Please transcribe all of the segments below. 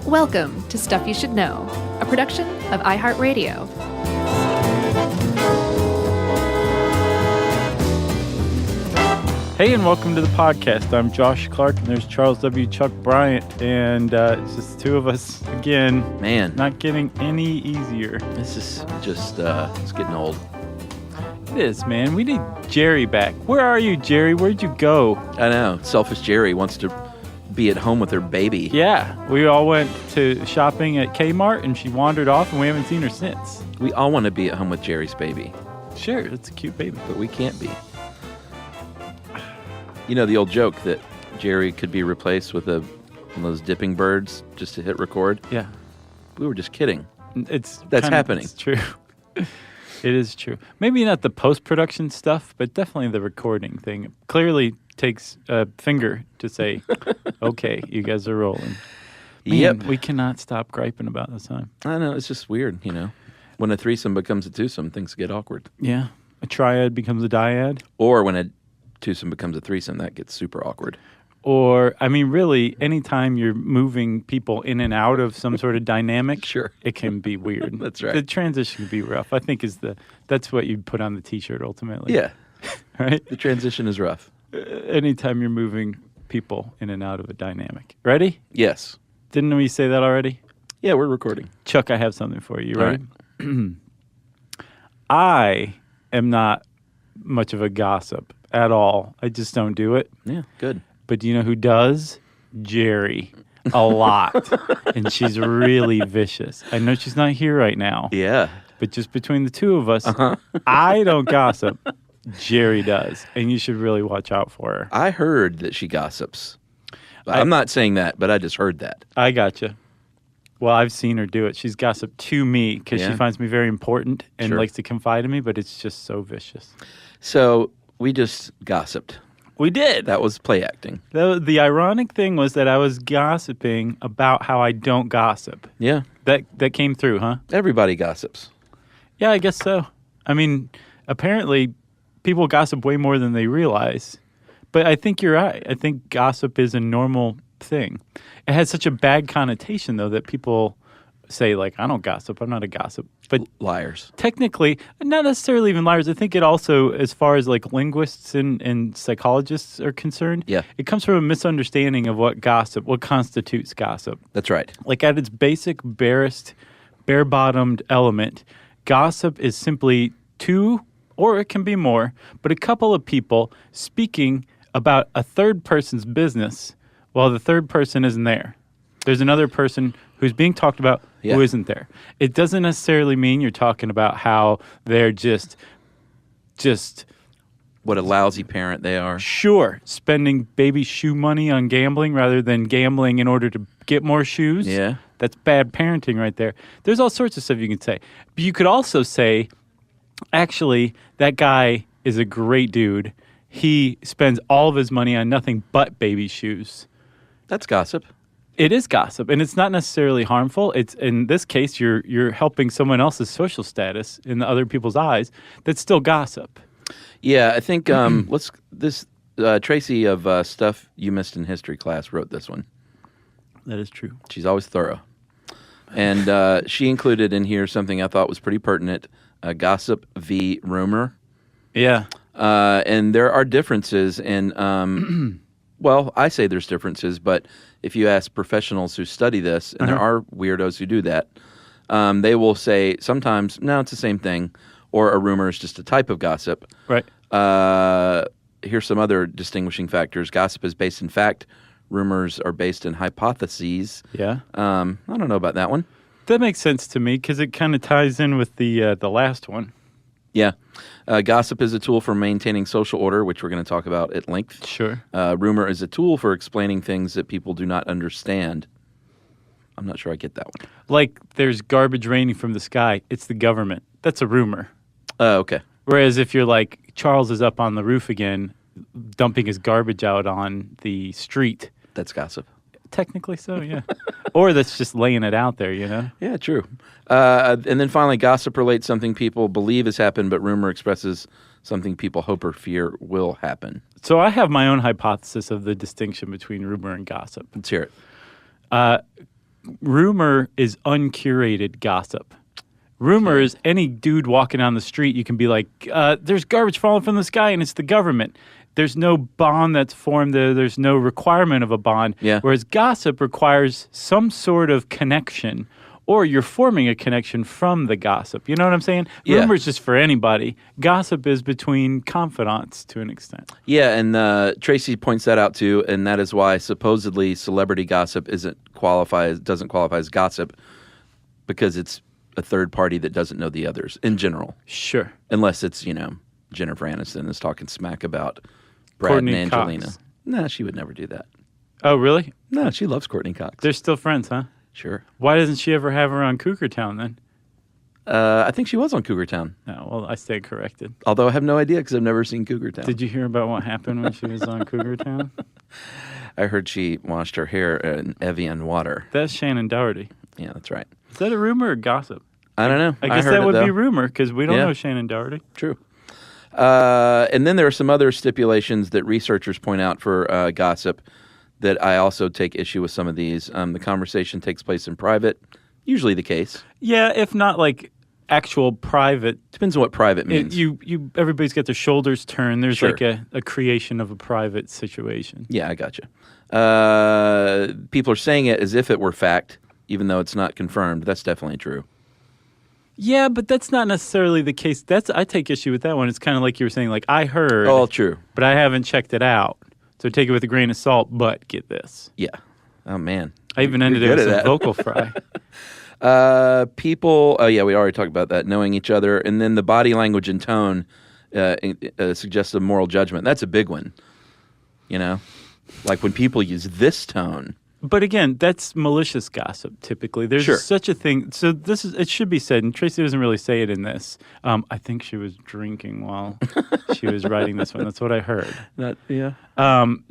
Welcome to Stuff You Should Know, a production of iHeartRadio. Hey, and welcome to the podcast. I'm Josh Clark, and there's Charles W. Chuck Bryant, and it's just two of us again. Man. Not getting any easier. This is just, it's getting old. It is, man. We need Jerry back. Where are you, Jerry? Where'd you go? I know. Selfish Jerry wants to be at home with her baby. Yeah. We all went to shopping at Kmart, and she wandered off, and we haven't seen her since. We all want to be at home with Jerry's baby. Sure, it's a cute baby. But we can't be. You know the old joke that Jerry could be replaced with one of those dipping birds just to hit record? Yeah. We were just kidding. That's happening. It's true. It is true. Maybe not the post-production stuff, but definitely the recording thing. It clearly takes a finger to say, okay, you guys are rolling. Man, Yep. We cannot stop griping about this time. I know. It's just weird, you know. When a threesome becomes a twosome, things get awkward. Yeah. A triad becomes a dyad. Or when a twosome becomes a threesome, that gets super awkward. Or, I mean, really, anytime you're moving people in and out of some sort of dynamic, Sure. It can be weird. That's right. The transition can be rough. I think that's what you put on the T-shirt ultimately. Yeah. Right? The transition is rough. Anytime you're moving people in and out of a dynamic. Ready? Yes. Didn't we say that already? Yeah, we're recording. Chuck, I have something for you. You All ready? I am not much of a gossip at all. I just don't do it. Yeah, good. But do you know who does? Jerry. A lot. And she's really vicious. I know she's not here right now. Yeah. But just between the two of us, I don't gossip. Jerry does. And you should really watch out for her. I heard that she gossips. I'm not saying that, but I just heard that. I gotcha. Well, I've seen her do it. She's gossiped to me because she finds me very important and likes to confide in me, but it's just so vicious. So we just gossiped. We did. That was play acting. The ironic thing was that I was gossiping about how I don't gossip. Yeah. That came through, huh? Everybody gossips. Yeah, I guess so. I mean, apparently people gossip way more than they realize. But I think you're right. I think gossip is a normal thing. It has such a bad connotation, though, that people say, like, I don't gossip. I'm not a gossip. But liars. Technically, not necessarily even liars. I think it also, as far as like linguists and psychologists are concerned, it comes from a misunderstanding of what constitutes gossip. That's right. Like at its basic, bare-bottomed element, gossip is simply two, or it can be more, but a couple of people speaking about a third person's business while the third person isn't there. There's another person who's being talked about who isn't there. It doesn't necessarily mean you're talking about how they're just what a lousy parent they are. Sure, spending baby shoe money on gambling rather than gambling in order to get more shoes. Yeah. That's bad parenting right there. There's all sorts of stuff you can say. But you could also say, actually, that guy is a great dude. He spends all of his money on nothing but baby shoes. That's gossip. It is gossip, and it's not necessarily harmful. It's in this case, you're helping someone else's social status in the other people's eyes. That's still gossip. Yeah, I think Tracy of Stuff You Missed in History class wrote this one. That is true. She's always thorough. And she included in here something I thought was pretty pertinent, gossip v. rumor. Yeah. And there are differences in, well, I say there's differences, but if you ask professionals who study this, and there are weirdos who do that, they will say sometimes, no, it's the same thing, or a rumor is just a type of gossip. Right. Here's some other distinguishing factors. Gossip is based in fact. Rumors are based in hypotheses. Yeah. I don't know about that one. That makes sense to me because it kind of ties in with the last one. Yeah. Gossip is a tool for maintaining social order, which we're going to talk about at length. Sure. Rumor is a tool for explaining things that people do not understand. I'm not sure I get that one. Like there's garbage raining from the sky. It's the government. That's a rumor. Okay. Whereas if you're like, Charles is up on the roof again, dumping his garbage out on the street. That's gossip. Technically so, yeah. Or that's just laying it out there, you know? Yeah, true. And then finally, gossip relates something people believe has happened, but rumor expresses something people hope or fear will happen. So I have my own hypothesis of the distinction between rumor and gossip. Let's hear it. rumor is uncurated gossip. Rumor is any dude walking down the street, you can be like, there's garbage falling from the sky and it's the government. There's no bond that's formed there. There's no requirement of a bond. Yeah. Whereas gossip requires some sort of connection, or you're forming a connection from the gossip. You know what I'm saying? Yeah. Rumor is just for anybody. Gossip is between confidants to an extent. Yeah, and Tracy points that out too, and that is why supposedly celebrity gossip doesn't qualify as gossip, because it's a third party that doesn't know the others in general. Sure. Unless it's, Jennifer Aniston is talking smack about Brad Courtney and Angelina. Cox. No, she would never do that. Oh, really? No, she loves Courtney Cox. They're still friends, huh? Sure. Why doesn't she ever have her on Cougar Town then? I think she was on Cougar Town. No, well, I stand corrected. Although I have no idea because I've never seen Cougar Town. Did you hear about what happened when she was on Cougar Town? I heard she washed her hair in Evian water. That's Shannon Doherty. Yeah, that's right. Is that a rumor or gossip? I don't know. I guess heard that it, would though. be rumor because we don't Yeah. know Shannon Doherty. True. And then there are some other stipulations that researchers point out for gossip that I also take issue with some of these. The conversation takes place in private, usually the case. Yeah, if not like actual private. Depends on what private means. Everybody's got their shoulders turned. There's Sure. like a creation of a private situation. Yeah, I got you. People are saying it as if it were fact, even though it's not confirmed. That's definitely true. Yeah, but that's not necessarily the case. I take issue with that one. It's kind of like you were saying, like, I heard, Oh, true. but I haven't checked it out. So take it with a grain of salt, but get this. Yeah. Oh, man. I even You're ended it good with at some that. vocal fry. People, we already talked about that, knowing each other. And then the body language and tone suggests a moral judgment. That's a big one. Like when people use this tone. But again, that's malicious gossip, typically. There's Sure. such a thing. So it should be said, and Tracy doesn't really say it in this. I think she was drinking while she was writing this one. That's what I heard.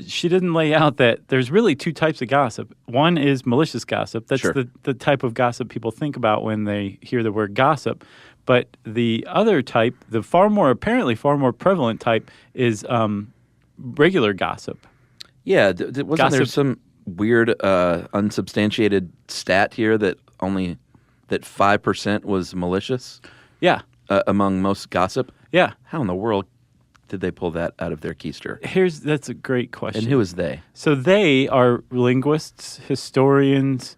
She didn't lay out that there's really two types of gossip. One is malicious gossip. That's Sure. the type of gossip people think about when they hear the word gossip. But the other type, the apparently far more prevalent type, is regular gossip. Yeah. Wasn't there Gossip. some weird unsubstantiated stat here that 5% was malicious Yeah. among most gossip? Yeah. How in the world did they pull that out of their keister? That's a great question. And who is they? So they are linguists, historians,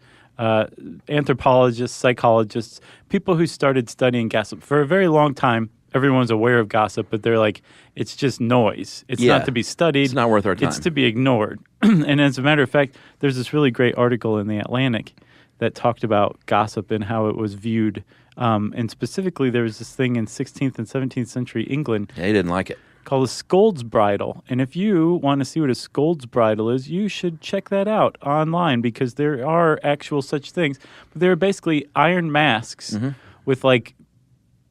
anthropologists, psychologists, people who started studying gossip. For a very long time, everyone's aware of gossip, but they're like, it's just noise. It's Yeah. not to be studied. It's not worth our time. It's to be ignored. And as a matter of fact, there's this really great article in The Atlantic that talked about gossip and how it was viewed. And specifically, there was this thing in 16th and 17th century England They didn't like it. called a scold's bridle. And if you want to see what a scold's bridle is, you should check that out online because there are actual such things. But they're basically iron masks with like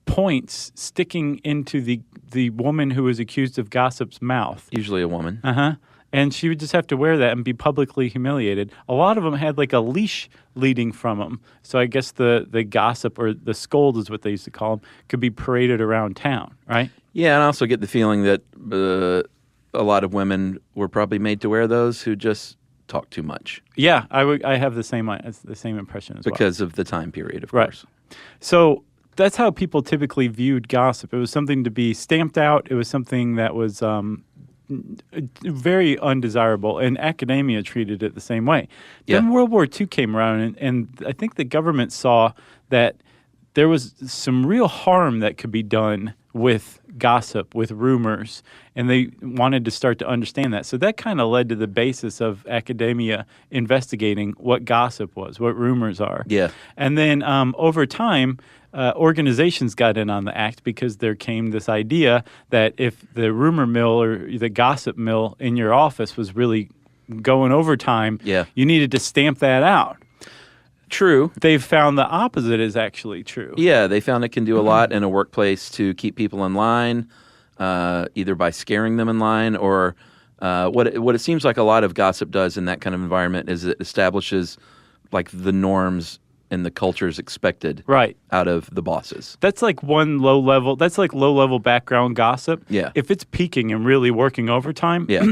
points sticking into the woman who was accused of gossip's mouth. Usually a woman. And she would just have to wear that and be publicly humiliated. A lot of them had like a leash leading from them. So I guess the gossip, or the scold is what they used to call them, could be paraded around town, right? Yeah, and I also get the feeling that a lot of women were probably made to wear those who just talk too much. Yeah, I have the same impression as well. Because of the time period, of Right. course. So that's how people typically viewed gossip. It was something to be stamped out. It was something that was very undesirable, and academia treated it the same way. Yeah. Then World War II came around, and I think the government saw that there was some real harm that could be done with gossip, with rumors, and they wanted to start to understand that. So that kind of led to the basis of academia investigating what gossip was, what rumors are. Yeah. And then over time, organizations got in on the act because there came this idea that if the rumor mill or the gossip mill in your office was really going overtime, Yeah. you needed to stamp that out. True. They've found the opposite is actually true. Yeah, they found it can do a lot in a workplace to keep people in line, either by scaring them in line or what it seems like a lot of gossip does in that kind of environment is it establishes like the norms and the cultures expected Right. out of the bosses. That's like low level background gossip. Yeah. If it's peaking and really working overtime, Yeah.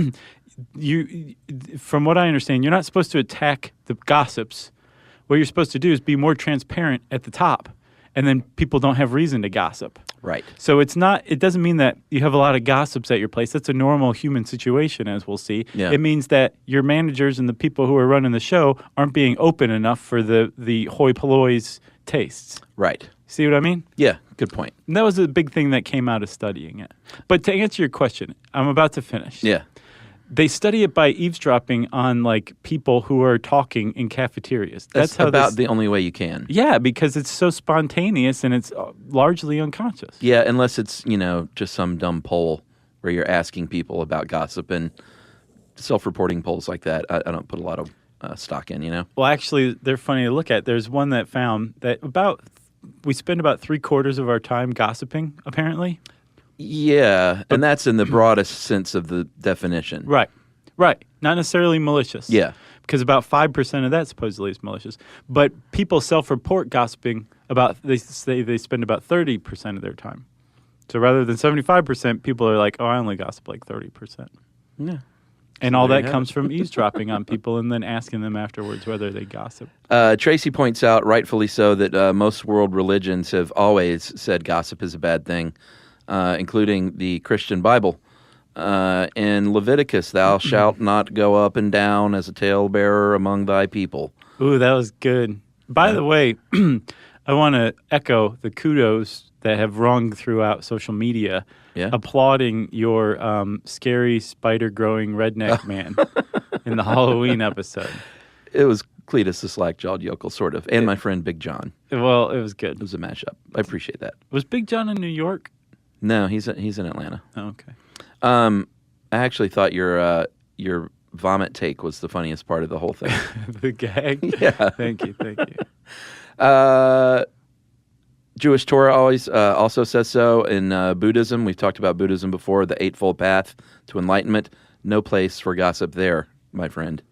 from what I understand, you're not supposed to attack the gossips what you're supposed to do is be more transparent at the top, and then people don't have reason to gossip. Right. So it doesn't mean that you have a lot of gossips at your place. That's a normal human situation, as we'll see. Yeah. It means that your managers and the people who are running the show aren't being open enough for the hoi polloi's tastes. Right. See what I mean? Yeah, good point. And that was a big thing that came out of studying it. But to answer your question, I'm about to finish. Yeah. They study it by eavesdropping on like people who are talking in cafeterias. That's how about the only way you can. Yeah, because it's so spontaneous and it's largely unconscious. Yeah, unless it's, just some dumb poll where you're asking people about gossip, and self-reporting polls like that, I don't put a lot of stock in. Well, actually, they're funny to look at. There's one that found that we spend about 3/4 of our time gossiping, apparently. Yeah, and that's in the broadest sense of the definition. Right. Not necessarily malicious. Yeah. Because about 5% of that supposedly is malicious. But people self-report gossiping they say they spend about 30% of their time. So rather than 75%, people are like, oh, I only gossip like 30%. Yeah. And all that comes from eavesdropping on people and then asking them afterwards whether they gossip. Tracy points out, rightfully so, that most world religions have always said gossip is a bad thing. Including the Christian Bible. In Leviticus, thou shalt not go up and down as a talebearer among thy people. Ooh, that was good. By the way, I want to echo the kudos that have rung throughout social media, applauding your scary spider-growing redneck man in the Halloween episode. It was Cletus the slack-jawed yokel, sort of, and my friend Big John. Well, it was good. It was a mashup. I appreciate that. Was Big John in New York? No, he's in Atlanta. Oh, okay. I actually thought your vomit take was the funniest part of the whole thing. The gag? Yeah. Thank you. Jewish Torah always also says so. In Buddhism, we've talked about Buddhism before, the Eightfold Path to Enlightenment. No place for gossip there, my friend.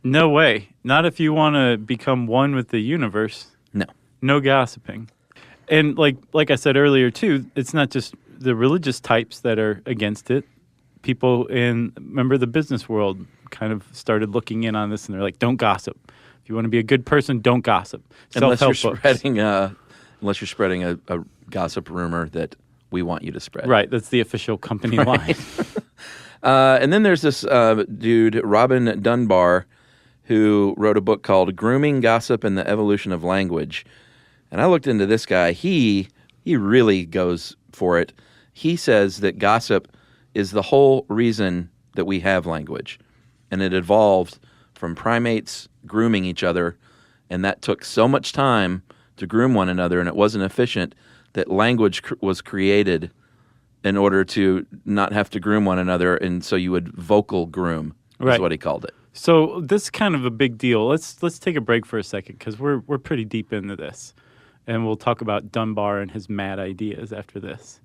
No way. Not if you want to become one with the universe. No. No gossiping. And like I said earlier, too, it's not just the religious types that are against it. People remember the business world kind of started looking in on this, and they're like, don't gossip. If you want to be a good person, don't gossip. Unless you're spreading a gossip rumor that we want you to spread. Right, that's the official company line. And then there's this dude, Robin Dunbar, who wrote a book called Grooming, Gossip, and the Evolution of Language. And I looked into this guy. He really goes for it. He says that gossip is the whole reason that we have language. And it evolved from primates grooming each other, and that took so much time to groom one another, and it wasn't efficient, that language was created in order to not have to groom one another, and so you would vocal groom, is what he called it. So this is kind of a big deal. Let's take a break for a second, because we're pretty deep into this. And we'll talk about Dunbar and his mad ideas after this.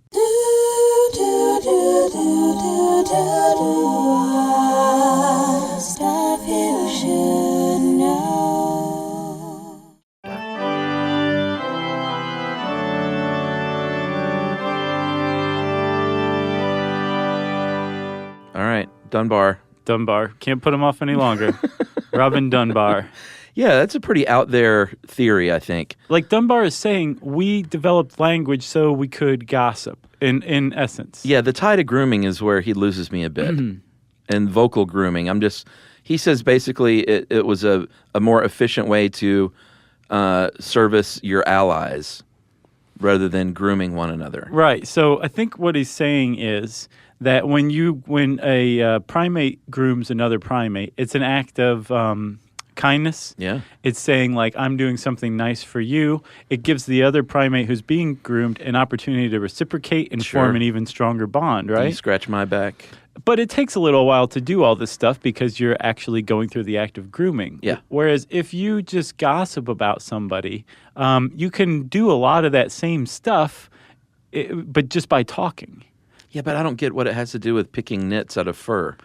Stuff you should know. All right, Dunbar. Can't put him off any longer. Robin Dunbar. Yeah, that's a pretty out there theory, I think. Like Dunbar is saying, we developed language so we could gossip, in essence. Yeah, the tie to grooming is where he loses me a bit. And vocal grooming, he says basically it was a more efficient way to service your allies rather than grooming one another. Right. So I think what he's saying is that when a primate grooms another primate, it's an act of kindness. Yeah. It's saying, like, I'm doing something nice for you. It gives the other primate who's being groomed an opportunity to reciprocate and form an even stronger bond, right? You scratch my back. But it takes a little while to do all this stuff because you're actually going through the act of grooming. Yeah. Whereas if you just gossip about somebody, you can do a lot of that same stuff, but just by talking. Yeah, but I don't get what it has to do with picking nits out of fur.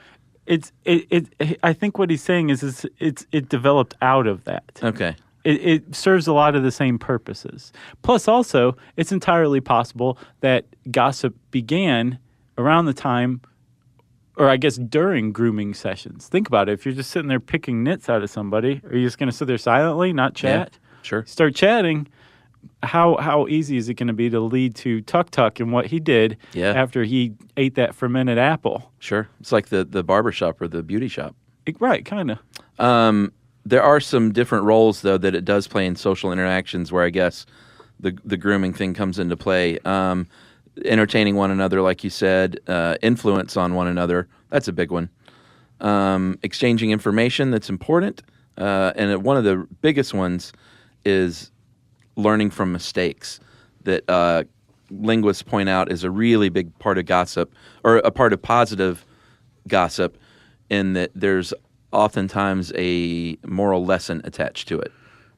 I think what he's saying is it developed out of that. Okay. It serves a lot of the same purposes. Plus, also, it's entirely possible that gossip began around the time or I guess during grooming sessions. Think about it. If you're just sitting there picking nits out of somebody, are you just going to sit there silently, not chat? Yeah, sure. Start chatting. How easy is it going to be to lead to Tuk and what he did after he ate that fermented apple? Sure. It's like the barber shop or the beauty shop. Right, kind of. There are some different roles, though, that it does play in social interactions where I guess the grooming thing comes into play. Entertaining one another, like you said, influence on one another. That's a big one. Exchanging information, that's important. And one of the biggest ones is learning from mistakes that linguists point out is a really big part of gossip, or a part of positive gossip, in that there's oftentimes a moral lesson attached to it.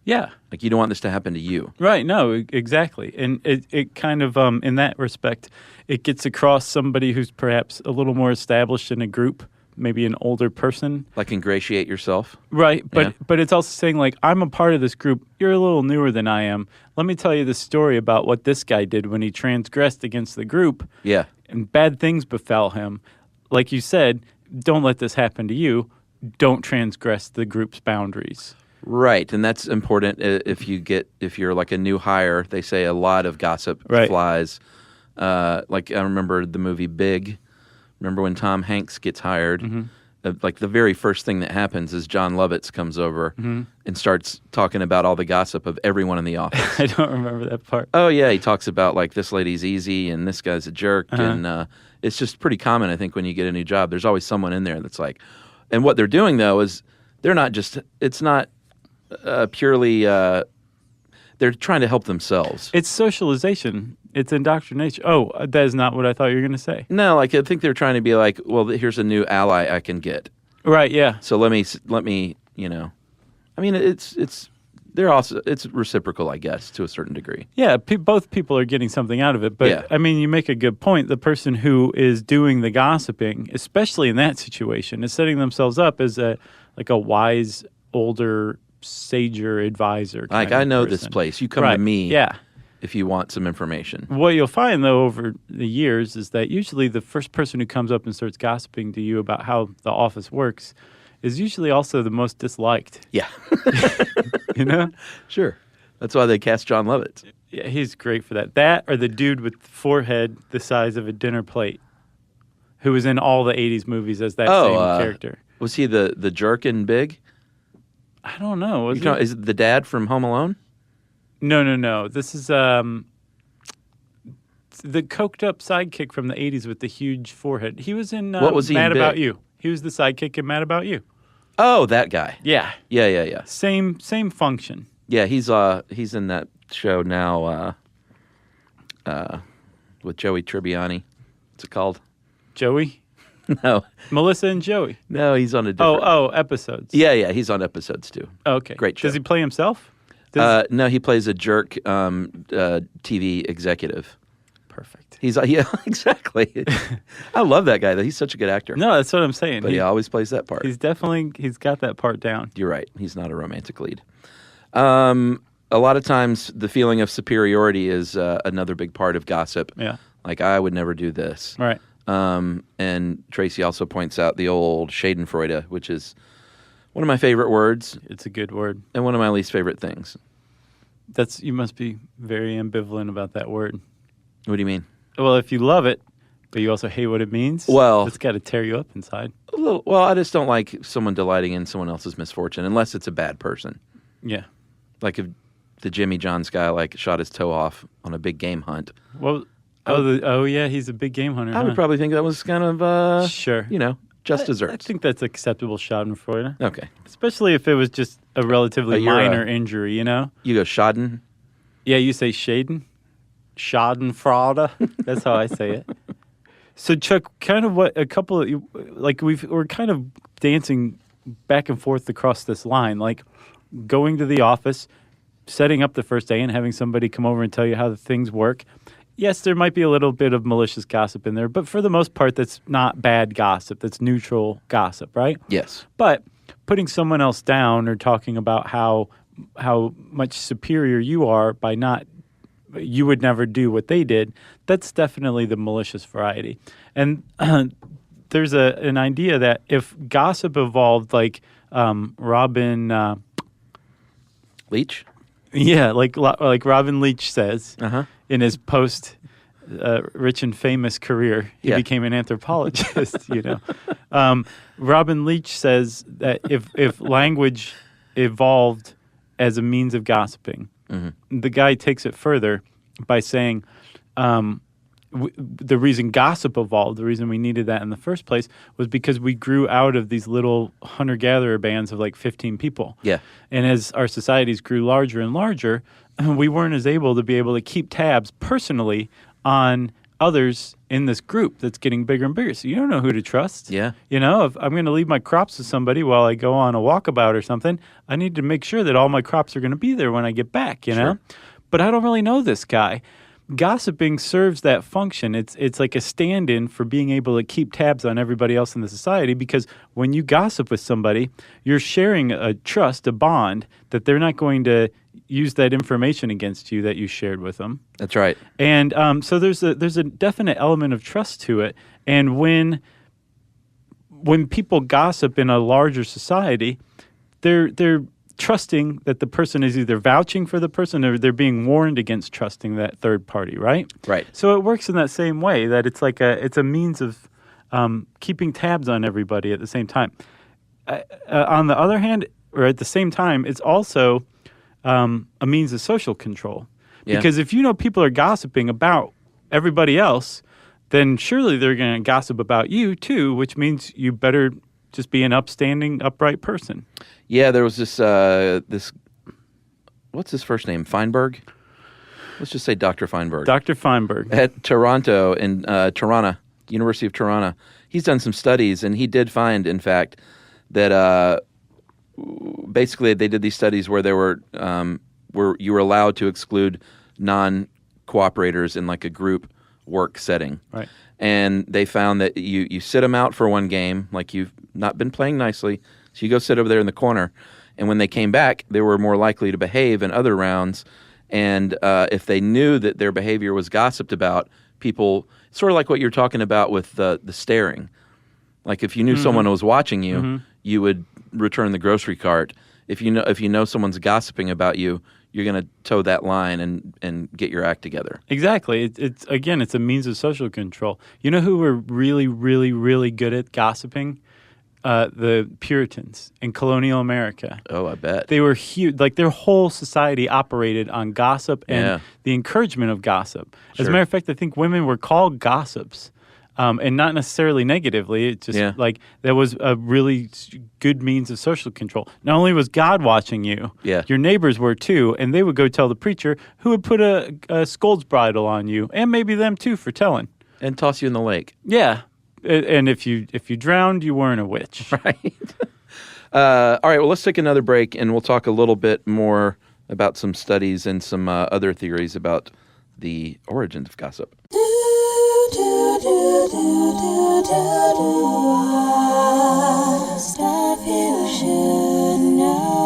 Yeah. Like, you don't want this to happen to you. Right. No, exactly. And it kind of, in that respect, it gets across somebody who's perhaps a little more established in a group, maybe an older person. Like, ingratiate yourself. Right. But it's also saying, like, I'm a part of this group. You're a little newer than I am. Let me tell you the story about what this guy did when he transgressed against the group. Yeah. And bad things befell him. Like you said, don't let this happen to you. Don't transgress the group's boundaries. Right, and that's important. If you're like a new hire, they say a lot of gossip flies. Like, I remember the movie Big. Remember when Tom Hanks gets hired? Mm-hmm. Like, the very first thing that happens is John Lovitz comes over and starts talking about all the gossip of everyone in the office. I don't remember that part. Oh yeah, he talks about, like, this lady's easy and this guy's a jerk, and it's just pretty common. I think when you get a new job, there's always someone in there that's like. And what they're doing, though, is they're not just. It's not. Purely, they're trying to help themselves. It's socialization. It's indoctrination. Oh, that is not what I thought you were going to say. No, like, I think they're trying to be like, well, here's a new ally I can get. Right. Yeah. So let me, you know, I mean, it's reciprocal, I guess, to a certain degree. Yeah. Both people are getting something out of it. But yeah. I mean, you make a good point. The person who is doing the gossiping, especially in that situation, is setting themselves up as a wise, older, sager advisor. Like, I know this place. You come to me. Yeah. If you want some information. What you'll find, though, over the years is that usually the first person who comes up and starts gossiping to you about how the office works is usually also the most disliked. Yeah. You know? Sure. That's why they cast John Lovitz. Yeah, he's great for that. That, or the dude with the forehead the size of a dinner plate who was in all the 80s movies as that same character. Was he the jerk in Big? I don't know. Is it the dad from Home Alone? No. This is the coked up sidekick from the 80s with the huge forehead. He was in what was he Mad in About Big? You. He was the sidekick in Mad About You. Oh, that guy. Yeah. Yeah. Same function. Yeah, he's in that show now with Joey Tribbiani. What's it called? Joey? No. Melissa and Joey. No, he's on a different... Oh, episodes. Yeah, he's on episodes too. Okay. Great show. Does he play himself? No, he plays a jerk TV executive. Perfect. Yeah, exactly. I love that guy, though. He's such a good actor. No, that's what I'm saying. But he always plays that part. He's got that part down. You're right. He's not a romantic lead. A lot of times, the feeling of superiority is another big part of gossip. Yeah. Like, I would never do this. Right. And Tracy also points out the old Schadenfreude, which is one of my favorite words. It's a good word. And one of my least favorite things. You must be very ambivalent about that word. What do you mean? Well, if you love it, but you also hate what it means, well, it's got to tear you up inside. A little. Well, I just don't like someone delighting in someone else's misfortune, unless it's a bad person. Yeah. Like if the Jimmy John's guy shot his toe off on a big game hunt. Well, yeah, he's a big game hunter. I would probably think that was kind of sure, just desserts. I think that's acceptable Schadenfreude. Okay, especially if it was just a relatively minor injury. You go Schaden. Yeah, you say Schadenfreude. That's how I say it. So Chuck, kind of what a couple of we're kind of dancing back and forth across this line, like going to the office, setting up the first day, and having somebody come over and tell you how the things work. Yes, there might be a little bit of malicious gossip in there, but for the most part, that's not bad gossip. That's neutral gossip, right? Yes. But putting someone else down or talking about how much superior you are by you would never do what they did, that's definitely the malicious variety. And there's an idea that if gossip evolved like Robin Leach? Yeah, like Robin Leach says Uh-huh. in his post rich and famous career, he Yeah. became an anthropologist. Robin Leach says that if language evolved as a means of gossiping, the guy takes it further by saying the reason gossip evolved, the reason we needed that in the first place, was because we grew out of these little hunter-gatherer bands of like 15 people. Yeah. And as our societies grew larger and larger, we weren't as able to keep tabs personally on others in this group that's getting bigger and bigger. So you don't know who to trust. Yeah. If I'm going to leave my crops with somebody while I go on a walkabout or something, I need to make sure that all my crops are going to be there when I get back, you know? But I don't really know this guy. Gossiping serves that function. It's like a stand-in for being able to keep tabs on everybody else in the society, because when you gossip with somebody, you're sharing a trust, a bond, that they're not going to use that information against you that you shared with them. That's right. And so there's a definite element of trust to it. And when people gossip in a larger society, they're trusting that the person is either vouching for the person or they're being warned against trusting that third party, right? Right. So it works in that same way, that it's like it's a means of keeping tabs on everybody at the same time. On the other hand, or at the same time, it's also a means of social control. Yeah. Because if you know people are gossiping about everybody else, then surely they're going to gossip about you too, which means you better just be an upstanding, upright person. Yeah, there was this what's his first name? Feinberg? Let's just say Dr. Feinberg. Dr. Feinberg. At Toronto, in Toronto, University of Toronto. He's done some studies, and he did find, in fact, that basically they did these studies where there were you were allowed to exclude non-cooperators in like a group work setting. Right. And they found that you sit them out for one game, like you've not been playing nicely, so you go sit over there in the corner. And when they came back, they were more likely to behave in other rounds. And if they knew that their behavior was gossiped about, people, sort of like what you're talking about with the staring. Like if you knew someone was watching you, you would return the grocery cart. If you know someone's gossiping about you, you're going to toe that line and get your act together. Exactly. It's a means of social control. You know who were really, really, really good at gossiping? The Puritans in colonial America. Oh, I bet. They were huge. Like their whole society operated on gossip and the encouragement of gossip. As a matter of fact, I think women were called gossips. And not necessarily negatively. It's just like that was a really good means of social control. Not only was God watching you, your neighbors were too, and they would go tell the preacher, who would put a scold's bridle on you, and maybe them too for telling. And toss you in the lake. Yeah. And if you drowned, you weren't a witch. Right. All right, well, let's take another break, and we'll talk a little bit more about some studies and some other theories about the origins of gossip. Stuff you should know.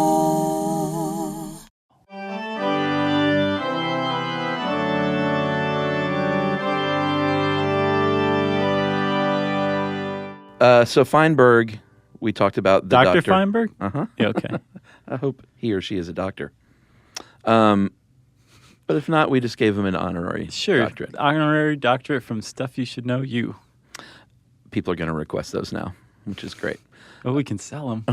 So Feinberg, we talked about the Dr. doctor. Feinberg? Uh-huh. Yeah, okay. I hope he or she is a doctor. But if not, we just gave him an honorary doctorate. Honorary doctorate from Stuff You Should Know You. People are going to request those now, which is great. Well, we can sell them.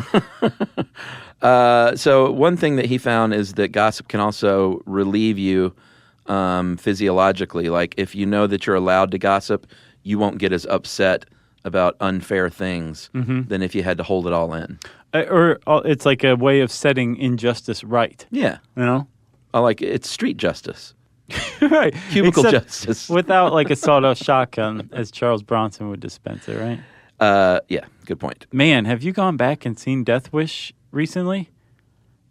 So one thing that he found is that gossip can also relieve you physiologically. Like if you know that you're allowed to gossip, you won't get as upset about unfair things than if you had to hold it all in. Or it's like a way of setting injustice right. Yeah. You know? It's street justice. Right. Cubicle Except justice. Without like a sawed-off shotgun, as Charles Bronson would dispense it, right? Yeah, good point. Man, have you gone back and seen Death Wish recently?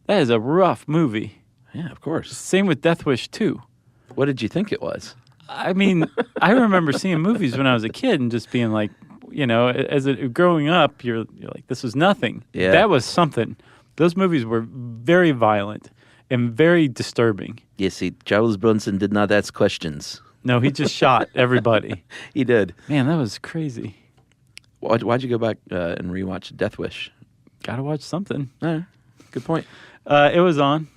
That is a rough movie. Yeah, of course. Same with Death Wish 2. What did you think it was? I mean, I remember seeing movies when I was a kid and just being like, you know, growing up, you're like, this was nothing. Yeah. That was something. Those movies were very violent and very disturbing. You see, Charles Bronson did not ask questions. No, he just shot everybody. He did. Man, that was crazy. Why'd you go back and rewatch Death Wish? Gotta watch something. Good point. It was on.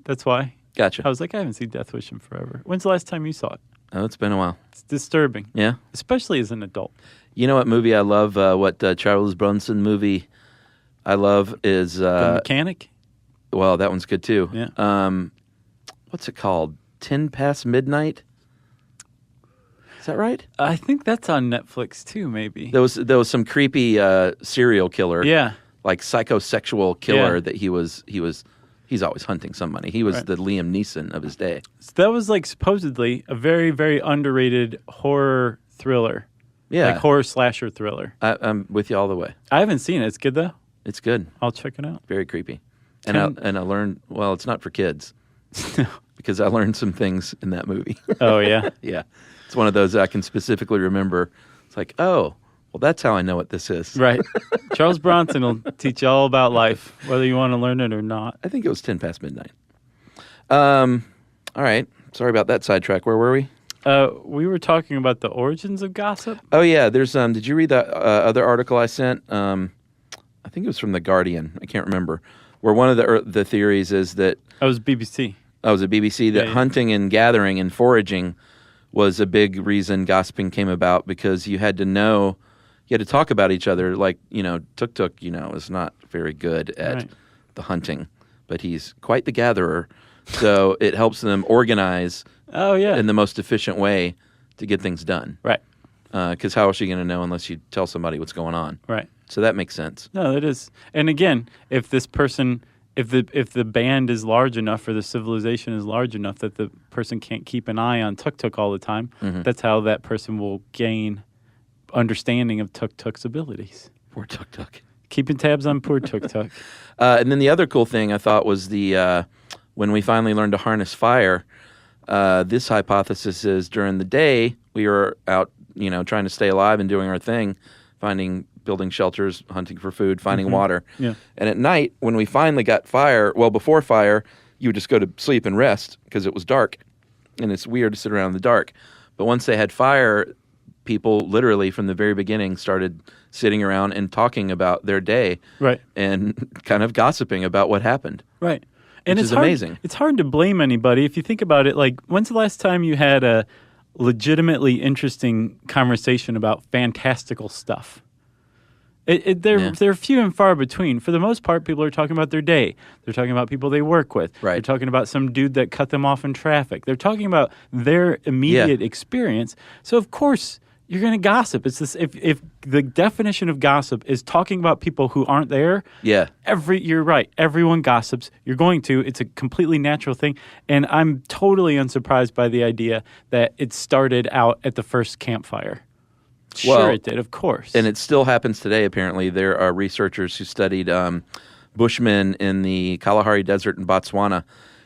That's why. Gotcha. I was like, I haven't seen Death Wish in forever. When's the last time you saw it? Oh, it's been a while. It's disturbing. Yeah? Especially as an adult. You know what movie I love? What Charles Bronson movie I love is... The Mechanic? Well, that one's good too. Yeah. What's it called? 10 Past Midnight? Is that right? I think that's on Netflix too, maybe. There was some creepy serial killer. Yeah. Like psychosexual killer Yeah. that he's always hunting somebody. He was Right. the Liam Neeson of his day. So that was like supposedly a very, very underrated horror thriller. Yeah. Like horror slasher thriller. I'm with you all the way. I haven't seen it. It's good though. It's good. I'll check it out. Very creepy. And I learned, well, it's not for kids. Because I learned some things in that movie. Oh, yeah? Yeah. It's one of those I can specifically remember. It's like, oh, well, that's how I know what this is. Right. Charles Bronson will teach you all about life, whether you want to learn it or not. I think it was 10 Past Midnight. All right. Sorry about that sidetrack. Where were we? We were talking about the origins of gossip. Oh, yeah. There's did you read that other article I sent? I think it was from The Guardian. I can't remember. Where one of the theories is that... That was BBC. Oh, it was a BBC that Yeah. hunting and gathering and foraging was a big reason gossiping came about because you had to talk about each other. Like, Tuk Tuk, is not very good at Right. the hunting, but he's quite the gatherer. So it helps them organize Oh, yeah. in the most efficient way to get things done. Right. Because how else are you going to know unless you tell somebody what's going on? Right. So that makes sense. No, it is. And again, if this person, if the band is large enough or the civilization is large enough that the person can't keep an eye on Tuk Tuk all the time, that's how that person will gain understanding of Tuk Tuk's abilities. Poor Tuk Tuk. Keeping tabs on poor Tuk Tuk. And then the other cool thing I thought was when we finally learned to harness fire, this hypothesis is during the day we were out, trying to stay alive and doing our thing, building shelters, hunting for food, finding water. Yeah. And at night, when we finally got fire, well, before fire, you would just go to sleep and rest because it was dark. And it's weird to sit around in the dark. But once they had fire, people literally from the very beginning started sitting around and talking about their day. Right. And kind of gossiping about what happened. Right. And Which it's is amazing. It's hard to blame anybody. If you think about it, like, when's the last time you had a legitimately interesting conversation about fantastical stuff? They're few and far between. For the most part, people are talking about their day. They're talking about people they work with. Right. They're talking about some dude that cut them off in traffic. They're talking about their immediate experience. So, of course, you're going to gossip. It's this. If the definition of gossip is talking about people who aren't there, Yeah. you're right. Everyone gossips. You're going to. It's a completely natural thing. And I'm totally unsurprised by the idea that it started out at the first campfire. Well, Sure it did, of course. And it still happens today, apparently. There are researchers who studied Bushmen in the Kalahari Desert in Botswana,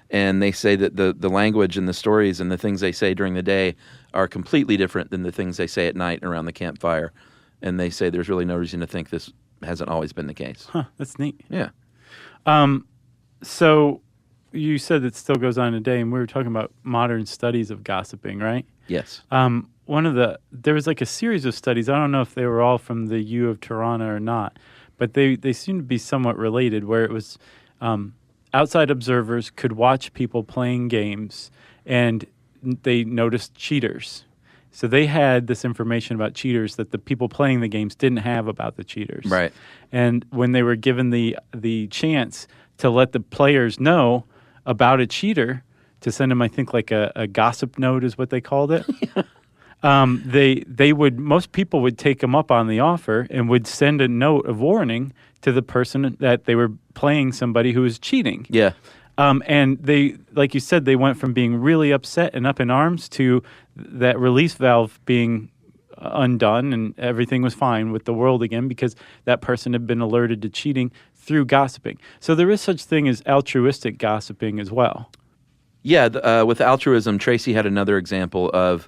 and they say that the language and the stories and the things they say during the day are completely different than the things they say at night around the campfire. And they say there's really no reason to think this hasn't always been the case. Huh, that's neat. Yeah. So you said it still goes on today, and we were talking about modern studies of gossiping, right? Yes. There was like a series of studies. I don't know if they were all from the U of Toronto or not, but they seem to be somewhat related, where it was outside observers could watch people playing games, and they noticed cheaters. So they had this information about cheaters that the people playing the games didn't have about the cheaters. Right. And when they were given the chance to let the players know about a cheater, to send them, I think, like a gossip note is what they called it. Most people would take them up on the offer and would send a note of warning to the person that they were playing somebody who was cheating. Yeah. And they, like you said, they went from being really upset and up in arms to that release valve being undone, and everything was fine with the world again because that person had been alerted to cheating through gossiping. So there is such thing as altruistic gossiping as well. Yeah, with altruism, Tracy had another example of,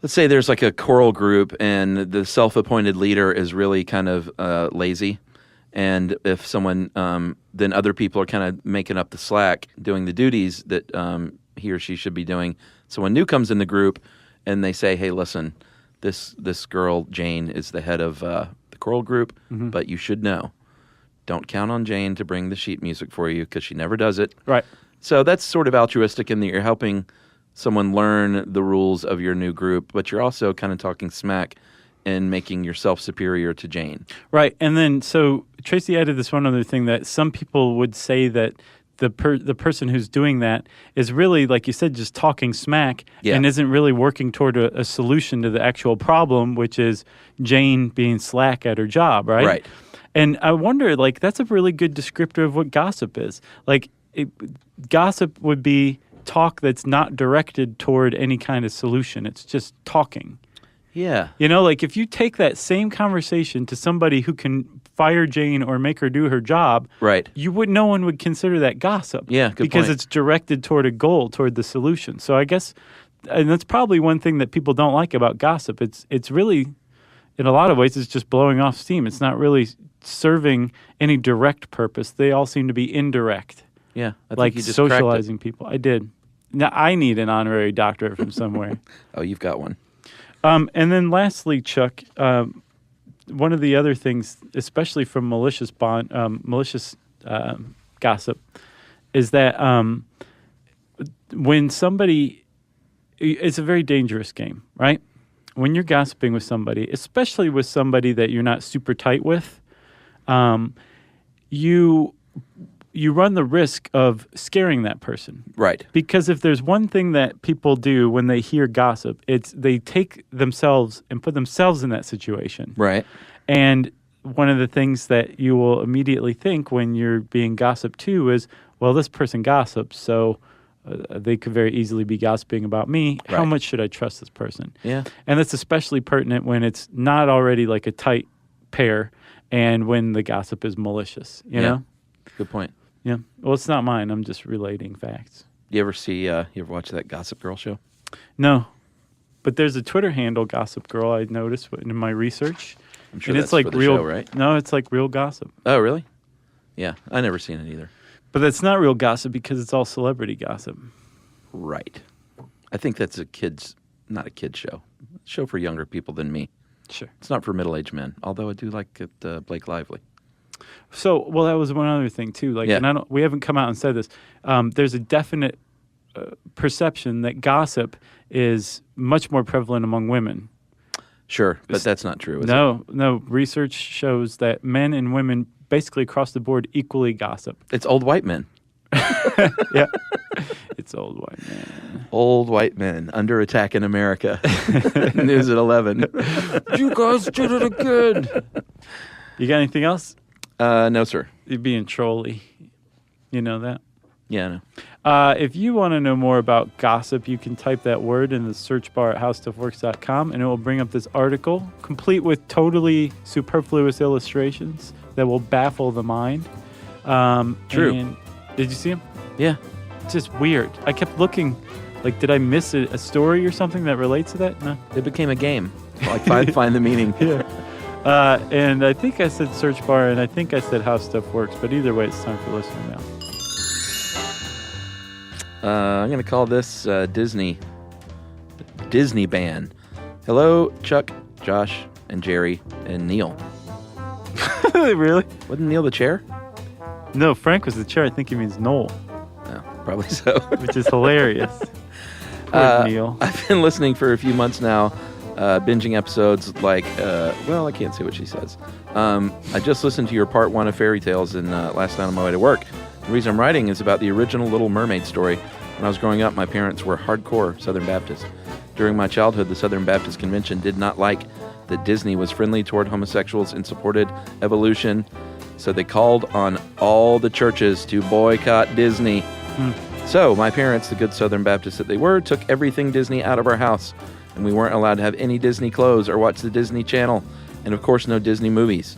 let's say there's like a choral group and the self-appointed leader is really kind of lazy. And if someone, then other people are kind of making up the slack, doing the duties that he or she should be doing. Someone new comes in the group and they say, hey, listen, this girl, Jane, is the head of the choral group, but you should know. Don't count on Jane to bring the sheet music for you because she never does it. Right. So that's sort of altruistic in that you're helping someone learn the rules of your new group, but you're also kind of talking smack and making yourself superior to Jane. Right. And then, so Tracy added this one other thing that some people would say that the person who's doing that is really, like you said, just talking smack and isn't really working toward a solution to the actual problem, which is Jane being slack at her job, right? Right. And I wonder, like, that's a really good descriptor of what gossip is. Like, gossip would be talk that's not directed toward any kind of solution. It's just talking. Yeah. You know, like if you take that same conversation to somebody who can fire Jane or make her do her job, Right. no one would consider that gossip. Yeah, good because point. it's directed toward a goal, toward the solution. So I guess, and that's probably one thing that people don't like about gossip. It's really, in a lot of ways, it's just blowing off steam. It's not really serving any direct purpose. They all seem to be indirect. Yeah. I think Like you just socializing people. I did. Now, I need an honorary doctorate from somewhere. Oh, you've got one. And then lastly, Chuck, one of the other things, especially from malicious gossip, is that when somebody, it's a very dangerous game, right? When you're gossiping with somebody, especially with somebody that you're not super tight with, you run the risk of scaring that person. Right. Because if there's one thing that people do when they hear gossip, it's they take themselves and put themselves in that situation. Right. And one of the things that you will immediately think when you're being gossiped to is, well, this person gossips, so they could very easily be gossiping about me. How Right. much should I trust this person? Yeah. And that's especially pertinent when it's not already like a tight pair and when the gossip is malicious, you know? Good point. Yeah. Well, it's not mine. I'm just relating facts. You ever watch that Gossip Girl show? No. But there's a Twitter handle, Gossip Girl, I noticed in my research. I'm sure and that's it's like for the real, show, right? No, it's like real gossip. Oh, really? Yeah. I never seen it either. But that's not real gossip because it's all celebrity gossip. Right. I think that's not a kid's show. A show for younger people than me. Sure. It's not for middle-aged men, although I do like it, Blake Lively. So, well, that was one other thing too. Like, Yeah. and we haven't come out and said this. There's a definite perception that gossip is much more prevalent among women. Sure, but that's not true, is it? No. Research shows that men and women basically across the board equally gossip. It's old white men. Yeah. It's old white man. Old white men under attack in America. News at 11. You guys did it again. You got anything else? No, sir. You're being trolly. You know that? Yeah, I know. If you want to know more about gossip, you can type that word in the search bar at howstuffworks.com, and it will bring up this article, complete with totally superfluous illustrations that will baffle the mind. True. And did you see them? Yeah. It's just weird. I kept looking, like, did I miss a story or something that relates to that? No. It became a game. Like, find the meaning. Yeah. And I think I said search bar, and I think I said how stuff works, but either way, it's time for listener mail. I'm going to call this Disney ban. Hello, Chuck, Josh, and Jerry, and Neil. Really? Wasn't Neil the chair? No, Frank was the chair. I think he means Noel, No, probably so. which is hilarious. Poor Neil. I've been listening for a few months now, binging episodes like, I can't say what she says. I just listened to your part 1 of Fairy Tales last night on my way to work. The reason I'm writing is about the original Little Mermaid story. When I was growing up, my parents were hardcore Southern Baptists. During my childhood, the Southern Baptist Convention did not like that Disney was friendly toward homosexuals and supported evolution, so they called on all the churches to boycott Disney. So my parents, the good Southern Baptists that they were, took everything Disney out of our house, and we weren't allowed to have any Disney clothes or watch the Disney Channel, and of course no Disney movies.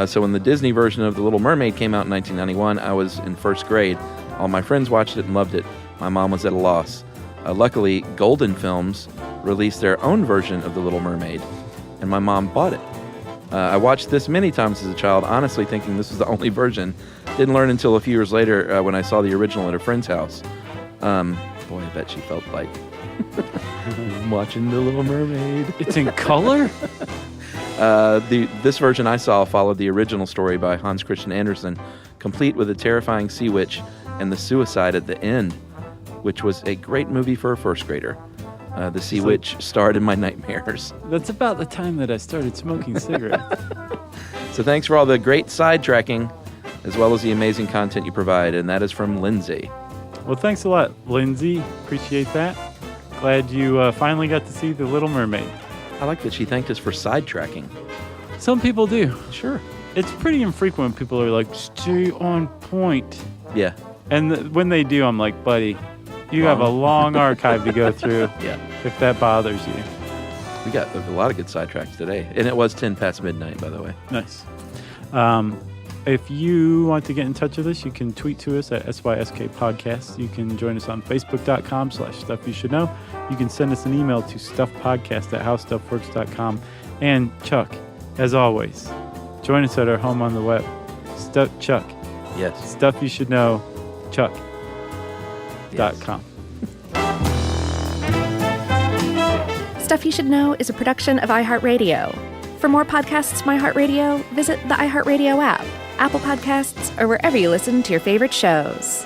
So when the Disney version of The Little Mermaid came out in 1991, I was in first grade. All my friends watched it and loved it. My mom was at a loss. Luckily, Golden Films released their own version of The Little Mermaid, and my mom bought it. I watched this many times as a child, honestly thinking this was the only version. Didn't learn until a few years later when I saw the original at a friend's house. Boy, I bet she felt like I'm watching The Little Mermaid. It's in color? This version I saw followed the original story by Hans Christian Andersen, complete with a terrifying sea witch and the suicide at the end, which was a great movie for a first grader. The sea witch starred in my nightmares. That's about the time that I started smoking cigarettes. So thanks for all the great sidetracking, as well as the amazing content you provide, and that is from Lindsay. Well, thanks a lot, Lindsay. Appreciate that. Glad you finally got to see The Little Mermaid. I like that she thanked us for sidetracking. Some people do. Sure. It's pretty infrequent when people are like, stay on point. Yeah. And when they do, I'm like, buddy, you have a long archive to go through. Yeah. If that bothers you. We got a lot of good sidetracks today. And it was 10 past midnight, by the way. Nice. If you want to get in touch with us, you can tweet to us at SYSK Podcast. You can join us on Facebook.com/StuffYouShouldKnow. You can send us an email to stuffpodcast@howstuffworks.com. And Chuck, as always, join us at our home on the web. Chuck. Yes. Stuff You Should Know, Chuck.com. Stuff You Should Know is a production of iHeartRadio. For more podcasts from iHeartRadio, visit the iHeartRadio app, Apple Podcasts, or wherever you listen to your favorite shows.